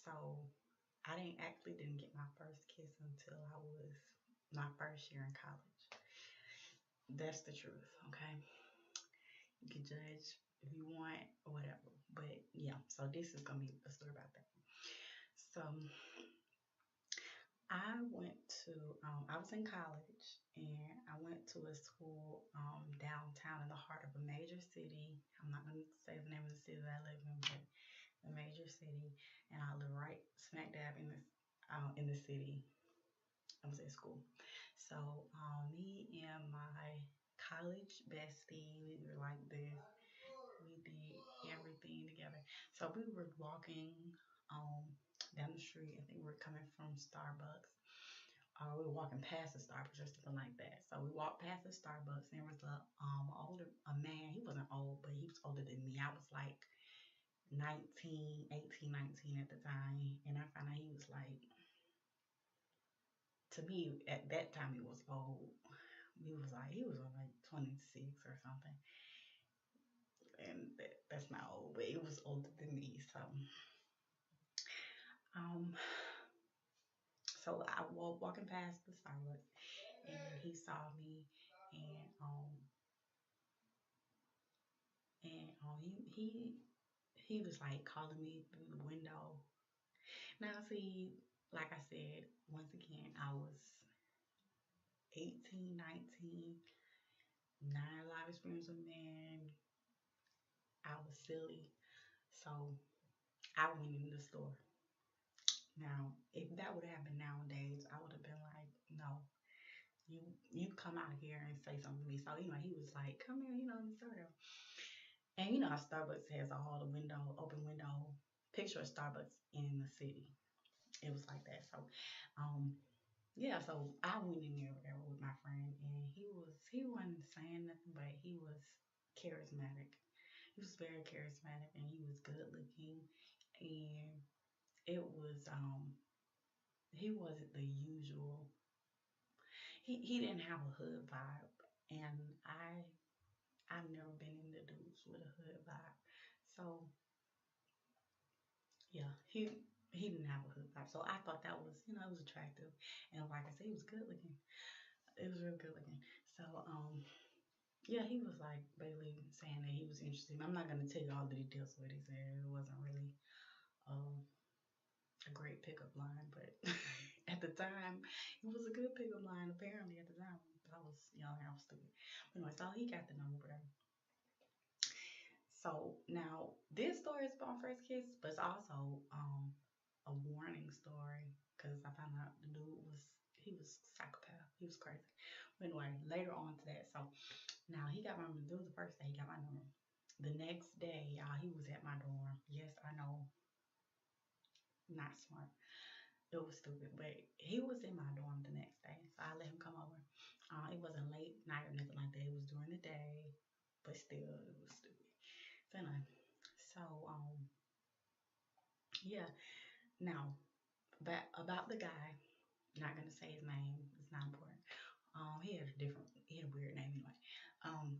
So I didn't get my first kiss until I was my first year in college. That's the truth, okay? You can judge if you want or whatever. But yeah, so this is gonna be a story about that. So I was in college and I went to a school downtown in the heart of a major city. I'm not gonna say the name of the city that I live in, but a major city, and I live right smack dab in the city. I was at school. So me and my college bestie, we were like this. We did everything together. So we were walking down the street. I think we were coming from Starbucks. We were walking past the Starbucks or something like that. So we walked past the Starbucks, and there was a man. He wasn't old, but he was older than me. I was like 19 at the time, and I found out he was like, to me at that time he was old. He was like 26 or something, and that's not old, but he was older than me. Um, so I was walking past the Starbucks, and he saw me, and he was like calling me through the window. Now, see, like I said, once again, I was 18, 19, not a lot of experience with men. I was silly, so I went in the store. Now, if that would have happened nowadays, I would have been like, no, you come out here and say something to me. So, he was like, come here, in the store. And how Starbucks has all the open window picture of Starbucks in the city. It was like that. So, um, yeah, so I went in there with my friend, and he wasn't saying nothing, but he was charismatic. He was very charismatic, and he was good looking, and it was he wasn't the usual. He didn't have a hood vibe, and I've never been into dudes with a hood vibe, so yeah, he didn't have a hood vibe, so I thought that was it was attractive, and like I said, he was good looking. It was real good looking. So yeah, he was like basically saying that he was interested. I'm not gonna tell you all the details of what he said. It wasn't really um a great pickup line, but at the time, it was a good pickup line. Apparently, at the time, I was young and I was stupid. But anyway, so he got the number, whatever. So now this story is about first kiss, but it's also a warning story because I found out the dude was psychopath. He was crazy. But anyway, later on to that. So now he got my number. This was the first day he got my number. The next day, y'all, he was at my dorm. Yes, I know, not smart. It was stupid, but he was in my dorm the next day, so I let him come over. It wasn't late night or nothing like that. It was during the day, but still, it was stupid. So anyway, so yeah. Now, but about the guy, not gonna say his name. It's not important. He had a weird name anyway.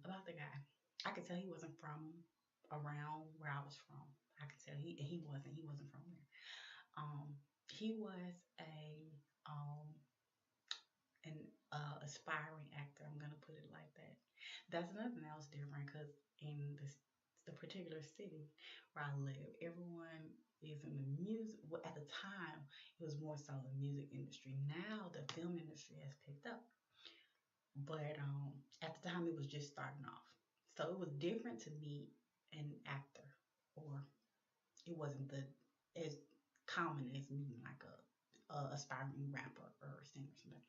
About the guy, I could tell he wasn't from around where I was from. I could tell he wasn't from there. He was um an aspiring actor. I'm gonna put it like that. That's nothing else different because in the particular city where I live, everyone is in the music. Well, at the time, it was more so the music industry. Now the film industry has picked up, but at the time it was just starting off. So it was different to meet an actor, or it wasn't the as common as meeting like a aspiring rapper or singer or something.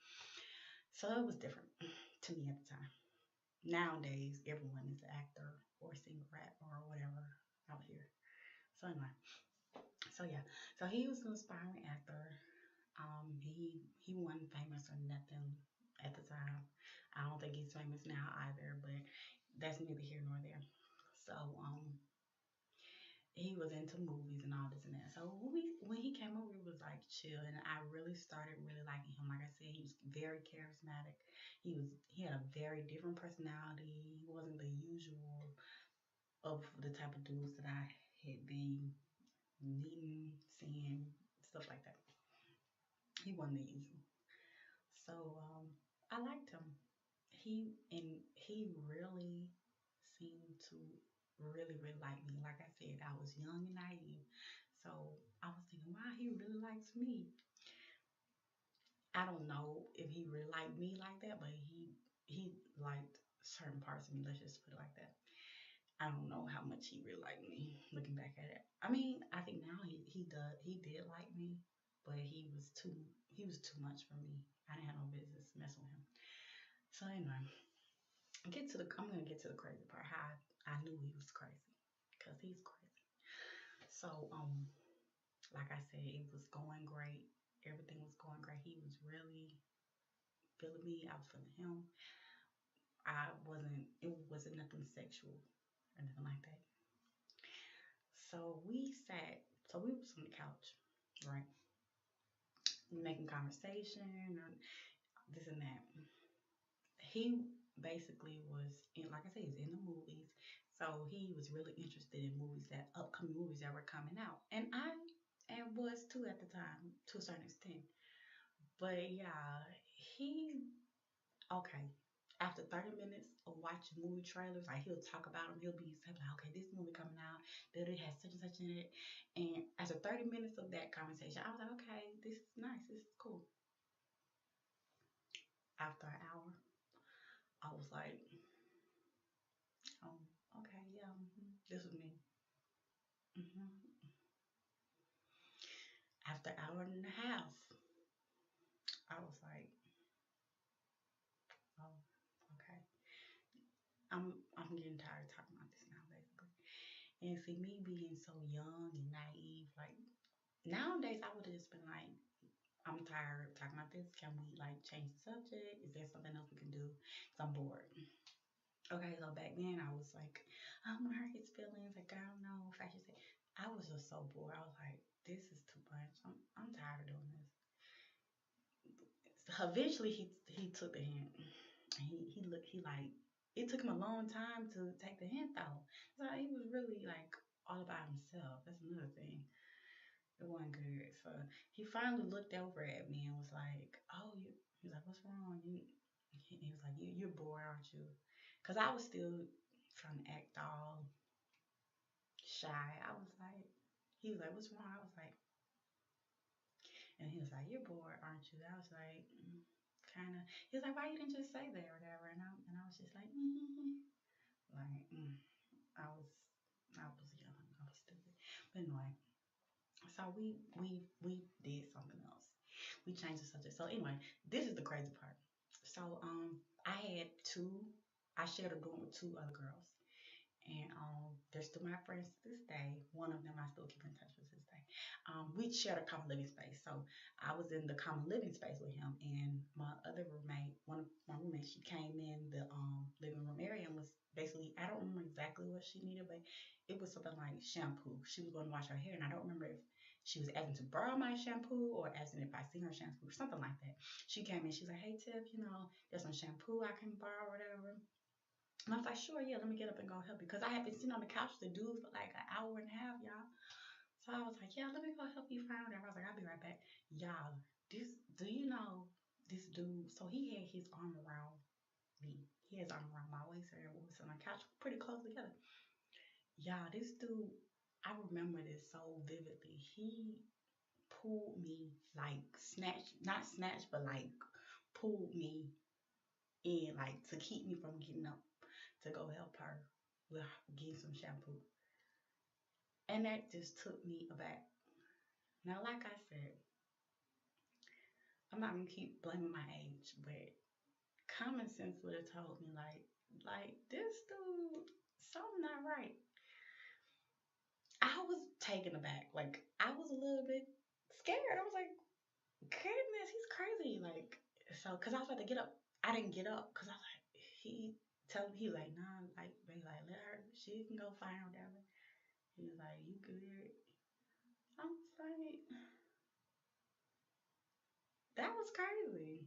So it was different to me at the time. Nowadays, everyone is an actor or singer, rap or whatever out here. So anyway, so yeah, so he was an aspiring actor. He wasn't famous or nothing at the time. I don't think he's famous now either, but that's neither here nor there. So he was into movies and all this and that. So when he came over, it was like chill, and I really started really liking him. Like I said, he was very charismatic. He had a very different personality. He wasn't the usual of the type of dudes that I had been meeting, seeing. stuff like that. He wasn't the usual. So I liked him. He really seemed to really like me. Like I said, I was young and naive. So I was thinking, wow, he really likes me. I don't know if he really liked me like that, but he liked certain parts of me. Let's just put it like that. I don't know how much he really liked me. Looking back at it, I mean, I think now he did like me, but he was too much for me. I didn't have no business messing with him. So anyway, I'm gonna get to the crazy part. How I knew he was crazy, cause he's crazy. So like I said, it was going great. Everything was going great. He was really feeling me. I was feeling him. It wasn't nothing sexual or nothing like that. So we was on the couch, right? Making conversation or this and that. He basically was in, like I said, he's in the movies. So he was really interested in upcoming movies that were coming out. And was too at the time, to a certain extent. But yeah, he okay. After 30 minutes of watching movie trailers, like he'll talk about them, he'll be saying like, okay, this movie coming out, that it has such and such in it. And after 30 minutes of that conversation, I was like, okay, this is nice, this is cool. After an hour, I was like, oh, okay, yeah, this was me. hmm After an hour and a half, I was like, oh, okay. I'm getting tired of talking about this now, basically. And see, me being so young and naive, like nowadays, I would have just been like, I'm tired of talking about this. Can we like change the subject? Is there something else we can do? Cause I'm bored. Okay, so back then I was like, I don't want to hurt his feelings. Like I don't know if I should say. I was just so bored. I was like, this is too much. I'm tired of doing this. So eventually he took the hint. He looked he like it took him a long time to take the hint though. So he was really like all about himself. That's another thing. It wasn't good. So he finally looked over at me and was like, "Oh, you." He was like, "What's wrong?" He was like, "You're bored, aren't you?" Cause I was still trying to act all shy. I was like, he was like, "What's wrong?" I was like, and he was like, "You're bored, aren't you?" I was like, kind of. He was like, "Why you didn't just say that or whatever?" And I was just like, like I was I was young, I was stupid. But anyway, so we did something else. We changed the subject. So anyway, this is the crazy part. So I had two. I shared a dorm with two other girls, and they're still my friends to this day. One of them I still keep in touch with this day. We shared a common living space, so I was in the common living space with him, and my other roommate, one of my roommates, she came in the living room area and was basically, I don't remember exactly what she needed, but it was something like shampoo. She was going to wash her hair, and I don't remember if she was asking to borrow my shampoo or asking if I seen her shampoo or something like that. She came in, she's like, "Hey Tiff, there's some shampoo I can borrow or whatever." And I was like, "Sure, yeah, let me get up and go help you." Because I had been sitting on the couch with the dude for like an hour and a half, y'all. So I was like, "Yeah, let me go help you find her." I was like, "I'll be right back." Y'all, do you know this dude? So he had his arm around me. He had his arm around my waist area. We was on the couch pretty close together. Y'all, this dude, I remember this so vividly. He pulled me, like snatched, not snatched, but like pulled me in, like to keep me from getting up to go help her with getting some shampoo. And that just took me aback. Now, like I said, I'm not gonna keep blaming my age, but common sense would have told me like this dude, something not right. I was taken aback. Like I was a little bit scared. I was like, goodness, he's crazy. Like so, cause I was about to get up. I didn't get up because I was like, he was like, nah, like, baby, like, let her, she can go find her, whatever. He was like, you good? I was like, that was crazy.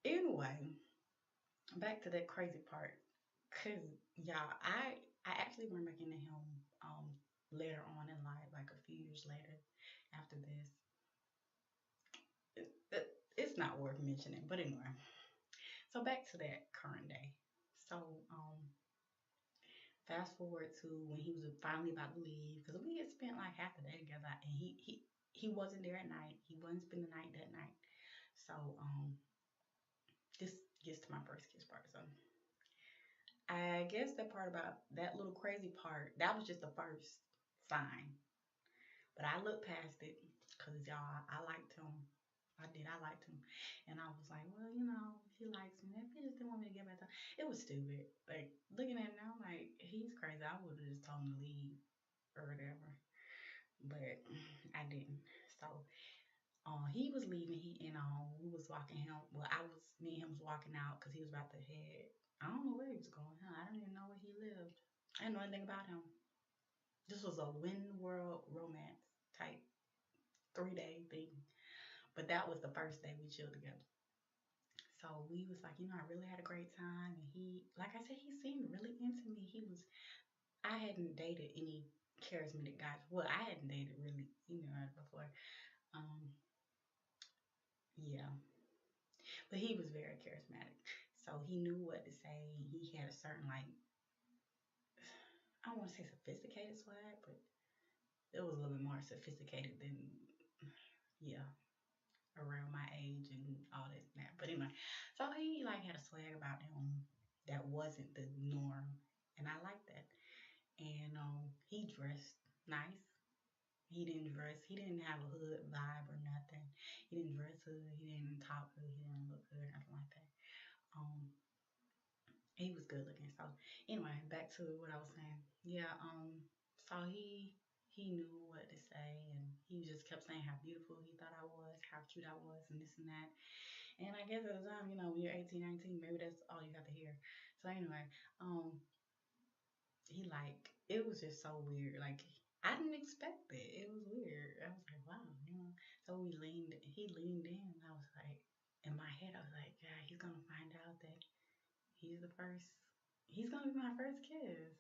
Anyway, back to that crazy part. Cause y'all, I actually went back into him later on in life, like a few years later, not worth mentioning. But anyway, so back to that current day. So fast forward to when he was finally about to leave, because we had spent like half the day together, and he wasn't there at night. He wasn't spend the night that night. So this gets to my first kiss part. So I guess that part about that little crazy part, that was just the first sign. But I looked past it because y'all, I liked him. I did. I liked him, and I was like, well, you know, he likes me. If he just didn't want me to get back to him, it was stupid. Like looking at it now, like he's crazy. I would have just told him to leave or whatever, but I didn't. So, he was leaving. We was walking him. Well, me and him was walking out because he was about to head. I don't know where he was going. Huh? I don't even know where he lived. I didn't know anything about him. This was a Win World romance type 3 day thing. But that was the first day we chilled together. So we was like, I really had a great time. And he, like I said, he seemed really into me. I hadn't dated any charismatic guys. Well, I hadn't dated really, before. Um, yeah. But he was very charismatic. So he knew what to say. He had a certain, like, I don't want to say sophisticated swag, but it was a little bit more sophisticated than, yeah, around my age and all that. But anyway, so he like had a swag about him that wasn't the norm, and I liked that. And he dressed nice. He didn't dress. He didn't have a hood vibe or nothing. He didn't dress hood. He didn't talk hood. He didn't look hood, nothing like that. Um, he was good looking. So anyway, back to what I was saying. Yeah. So he knew what to say, and he just kept saying how beautiful he thought I was, how cute I was, and this and that. And I guess at the time, when you're 18, 19, maybe that's all you got to hear. So anyway, he like, it was just so weird. Like, I didn't expect it. It was weird. I was like, wow. So he leaned in, and I was like, in my head, I was like, yeah, he's gonna find out that he's the first. He's gonna be my first kiss.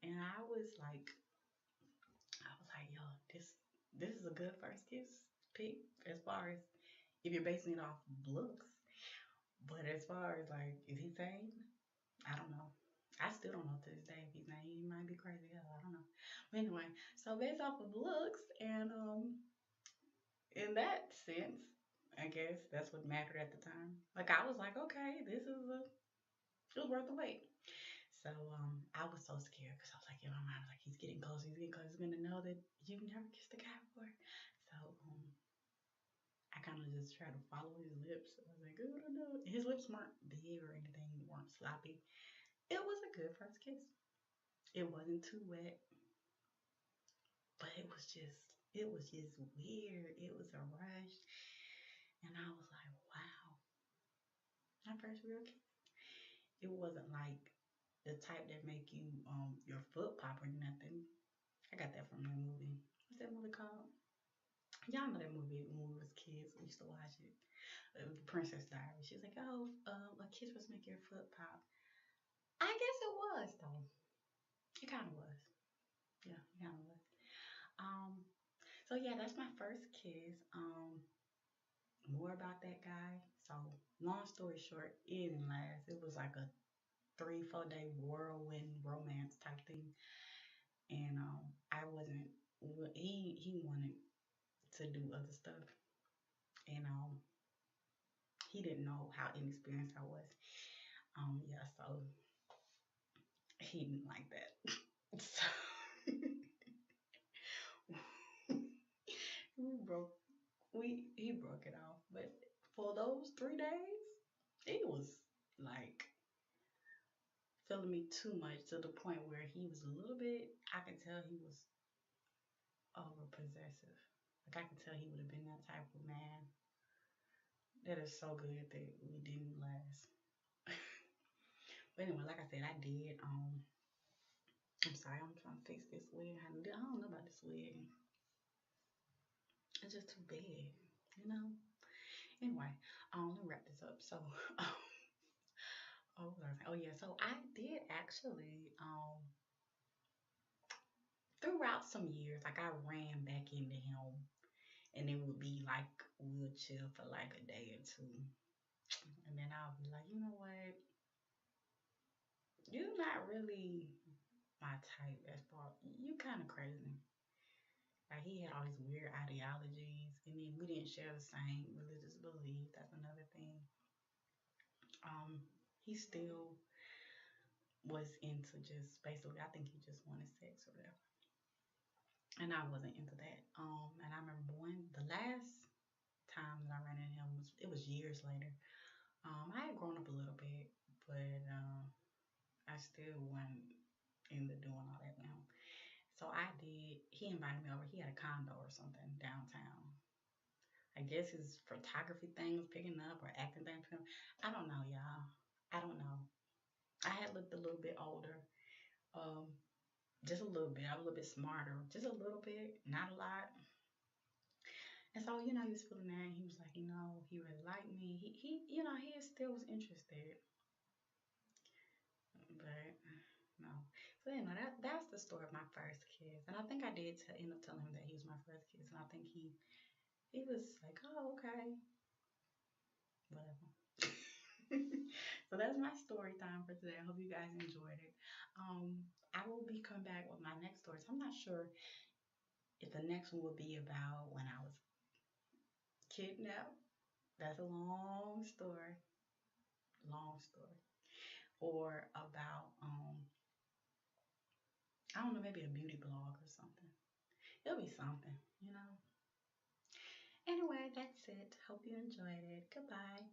And I was like, yo, this is a good first kiss pick as far as if you're basing it off looks. But as far as like, is he sane? I don't know. I still don't know to this day if he's not. He might be crazy. Hell, I don't know. But anyway, so based off of looks and in that sense, I guess that's what mattered at the time. Like I was like, okay, it was worth the wait. So I was so scared because I was like, in my mind, I was like, he's getting close. He's getting close. He's gonna know that you've never kissed a guy before. So I kind of just tried to follow his lips. I was like, oh no, his lips weren't big or anything. Weren't sloppy. It was a good first kiss. It wasn't too wet, but it was just weird. It was a rush, and I was like, wow, my first real kiss. It wasn't like the type that make you your foot pop or nothing. I got that from that movie. What's that movie called? Y'all know that movie when we was kids. We used to watch it. The Princess Diary. She was like, oh, a kiss was make your foot pop. I guess it was though. It kind of was. Yeah, it kind of was. Um, so yeah, that's my first kiss. More about that guy. So long story short, it didn't last. It was like a 3, 4 day whirlwind romance type thing, and I wasn't. He wanted to do other stuff, and he didn't know how inexperienced I was. Yeah, so he didn't like that. So we broke. He broke it off, but for those 3 days, he was like feeling me too much to the point where he was a little bit. I could tell he was over possessive. Like I could tell he would have been that type of man. That is so good that we didn't last. But anyway, like I said, I did. I'm sorry, I'm trying to fix this wig. I don't know about this wig. It's just too big, you know. Anyway, let me wrap this up. So, oh yeah. So I did actually throughout some years, like I ran back into him, and it would be like would chill for like a day or two. And then I'll be like, you know what? You're not really my type as far you kind of crazy. Like he had all these weird ideologies, and then we didn't share the same religious belief. That's another thing. Um, he still was into just basically, I think he just wanted sex or whatever, and I wasn't into that. And I remember the last time that I ran into him was years later. I had grown up a little bit, but I still wasn't into doing all that with him. So I did. He invited me over. He had a condo or something downtown. I guess his photography thing was picking up or acting thing was picking up. I don't know, y'all. I don't know. I had looked a little bit older. Um, just a little bit. I was a little bit smarter. Just a little bit, not a lot. And so, he was feeling that. And he was like, he really liked me. He still was interested. But no. So that's the story of my first kiss. And I think I did end up telling him that he was my first kiss. And I think he was like, oh, okay, whatever. So that's my story time for today. I hope you guys enjoyed it. I will be coming back with my next story. So I'm not sure if the next one will be about when I was kidnapped. That's a long story. Or about I don't know, maybe a beauty blog or something. It'll be something. Anyway, that's it. Hope you enjoyed it. Goodbye.